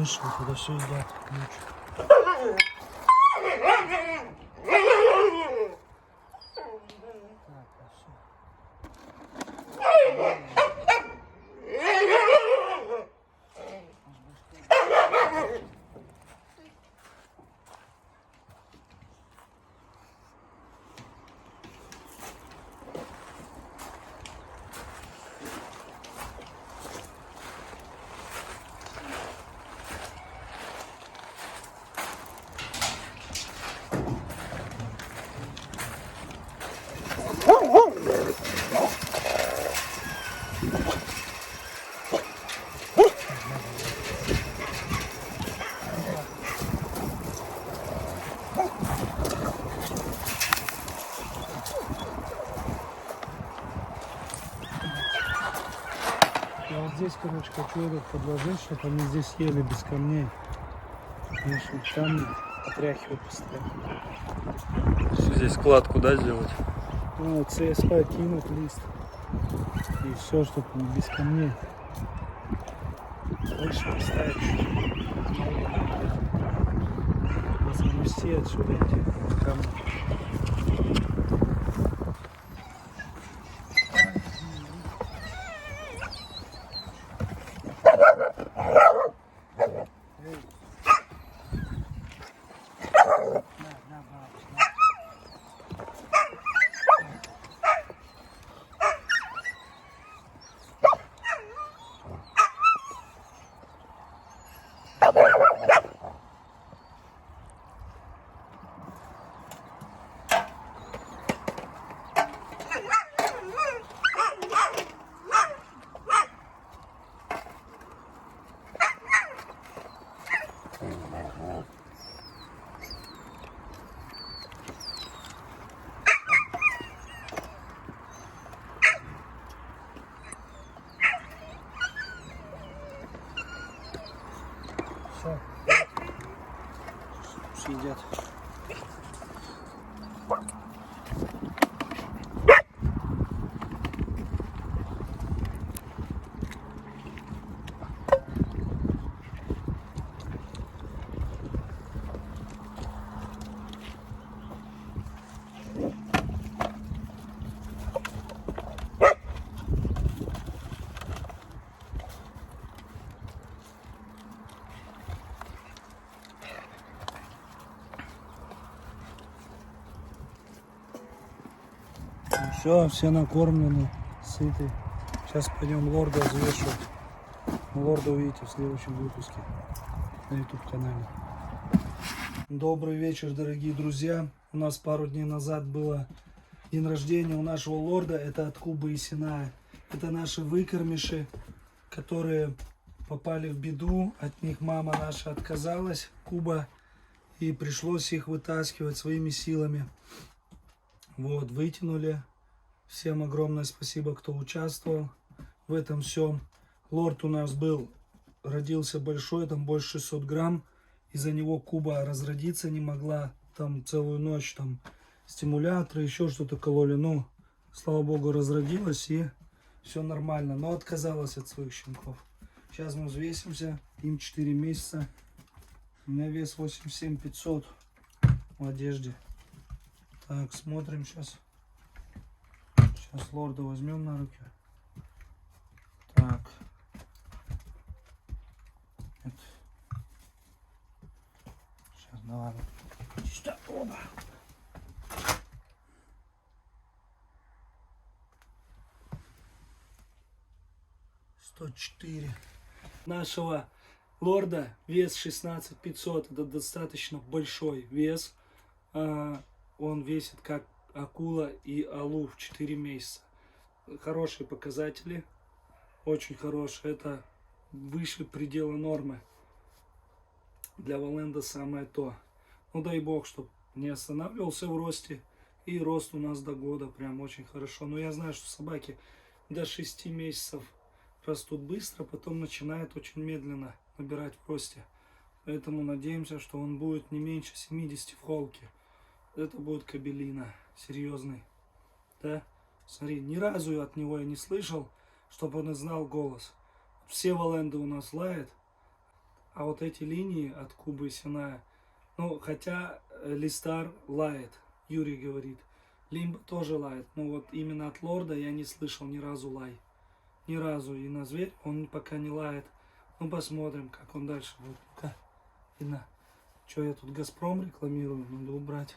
вышел, туда все едят ночью. Я вот здесь, короче, хочу этот подложить, чтобы они здесь ели без камней. Конечно, там отряхивать постоянно. Здесь кладку, да, сделать? Ну, CSP кинуть лист. И все, чтобы без камней. Больше поставить чуть-чуть. Замести отсюда эти камни. Все. Съедят. Все накормлены, сыты. Сейчас пойдем лорда взвешивать. Лорда увидите в следующем выпуске на YouTube канале. Добрый вечер, дорогие друзья. У нас пару дней назад было день рождения у нашего лорда. Это от Кубы и Синая. Это наши выкормиши, которые попали в беду. От них мама наша отказалась, Куба, и пришлось их вытаскивать своими силами. Вот, вытянули. Всем огромное спасибо, кто участвовал в этом всем. Лорд у нас был, родился большой, там больше 600 грамм. Из-за него Куба разродиться не могла. Там целую ночь там стимуляторы, еще что-то кололи. Ну, слава богу, разродилась и все нормально. Но отказалась от своих щенков. Сейчас мы взвесимся. Им 4 месяца. У меня вес 87 500 в одежде. Так, смотрим сейчас. Сейчас лорда возьмем на руки. Так. Это. Сейчас, давай. Сюда. Оба. 104. Нашего лорда вес 16 500. Это достаточно большой вес. Он весит как акула и алу в 4 месяца. Хорошие показатели. Очень хорошие. Это выше предела нормы. Для Валенда самое то. Ну дай бог, чтобы не останавливался в росте. И рост у нас до года. Прям очень хорошо. Но я знаю, что собаки до 6 месяцев растут быстро. Потом начинают очень медленно набирать в росте. Поэтому надеемся, что он будет не меньше 70 в холке. Это будет кобелина. Серьезный. Да? Смотри, ни разу от него я не слышал, чтобы он знал голос. Все Валенды у нас лают, А вот эти линии от Кубы и Синая, ну, хотя Листар лает, Юрий говорит, Лимба тоже лает, но вот именно от Лорда я не слышал ни разу лай. Ни разу. И на зверь он пока не лает. Ну, посмотрим, как он дальше будет. Ну-ка, видно. Что, я тут Газпром рекламирую? Надо убрать.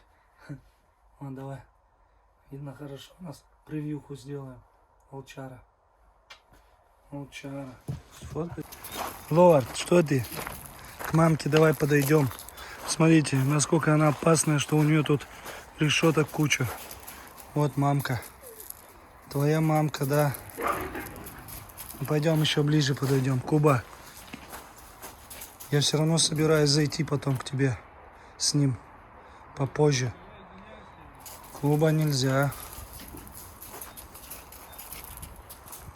Ладно, давай. Видно, хорошо. У нас превьюху сделаем. Волчара. Волчара. Сфоткай. Лорд, что ты? К мамке давай подойдем. Смотрите, насколько она опасная, что у нее тут решеток куча. Вот мамка. Твоя мамка, да. Ну, пойдем еще ближе подойдем. Куба. Я все равно собираюсь зайти потом к тебе с ним попозже. Куба нельзя.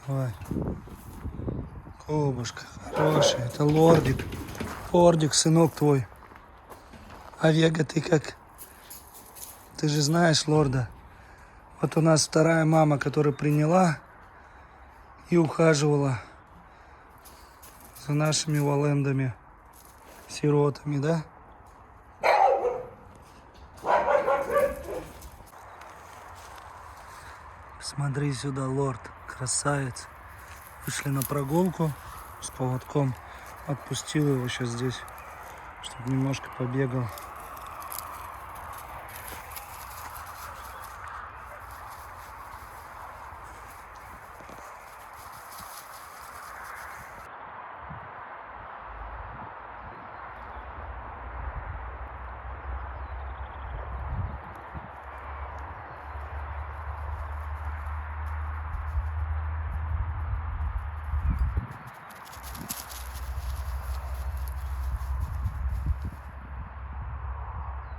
Давай. Кубушка, хороший. Это лордик. Лордик, сынок твой. А Вега, ты как? Ты же знаешь лорда. Вот у нас вторая мама, которая приняла и ухаживала за нашими валендами, сиротами, да? Смотри сюда, лорд, красавец. Вышли на прогулку с поводком. Отпустил его сейчас здесь, чтобы немножко побегал.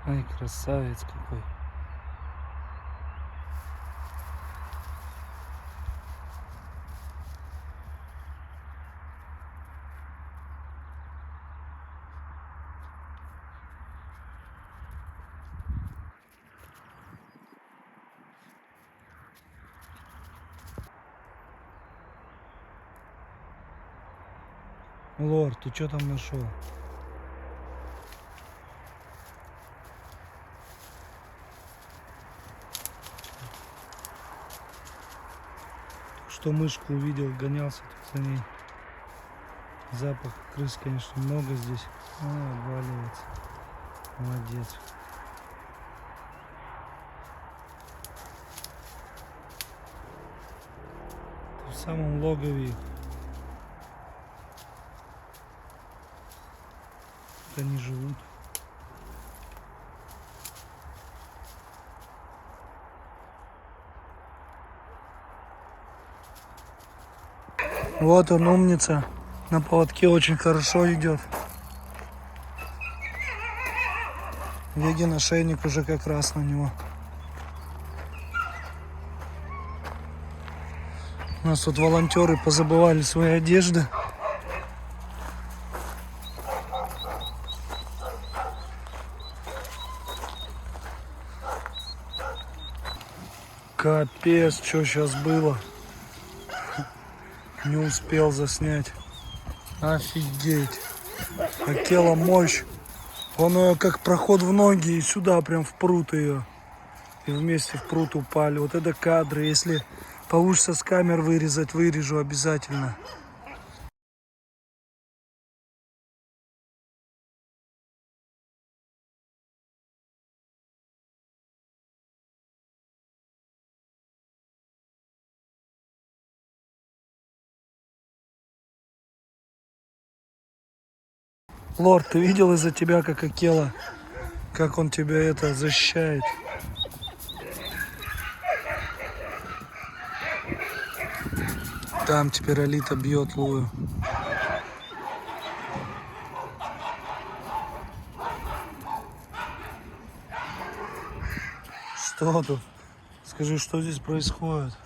Ай, красавец какой. Лорд, ты что там нашел? Что мышку увидел, гонялся тут за ней. Запах крыс, конечно, много здесь. Обваливается. Молодец. В самом логове их. Они живут. Вот он, умница. На поводке очень хорошо идет. Вегин ошейник уже как раз на него. У нас тут волонтеры позабывали свои одежды. Капец, что сейчас было. Не успел заснять. Офигеть. Акела мощь. Он ее как проход в ноги и сюда прям в пруд ее. И вместе в пруд упали. Вот это кадры. Если получится с камер вырезать, вырежу обязательно. Лорд, ты видел из-за тебя, как Акела, как он тебя это защищает? Там теперь Алита бьет Лую. Что тут? Скажи, что здесь происходит?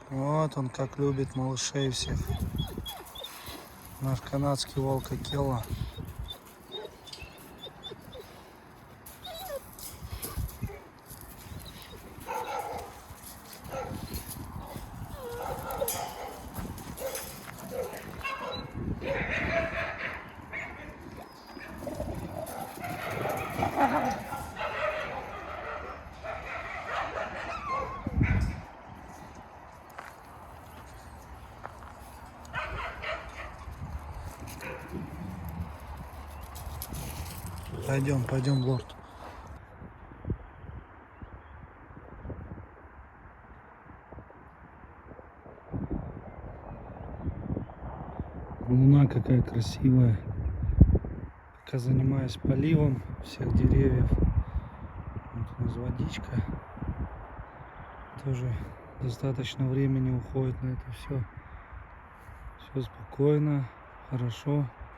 Вот он как любит малышей всех. Наш канадский волк Акела. Пойдем, лорд. Луна какая красивая. Пока занимаюсь поливом всех деревьев. Вот у нас водичка. Тоже достаточно времени уходит на это все. Все спокойно, хорошо.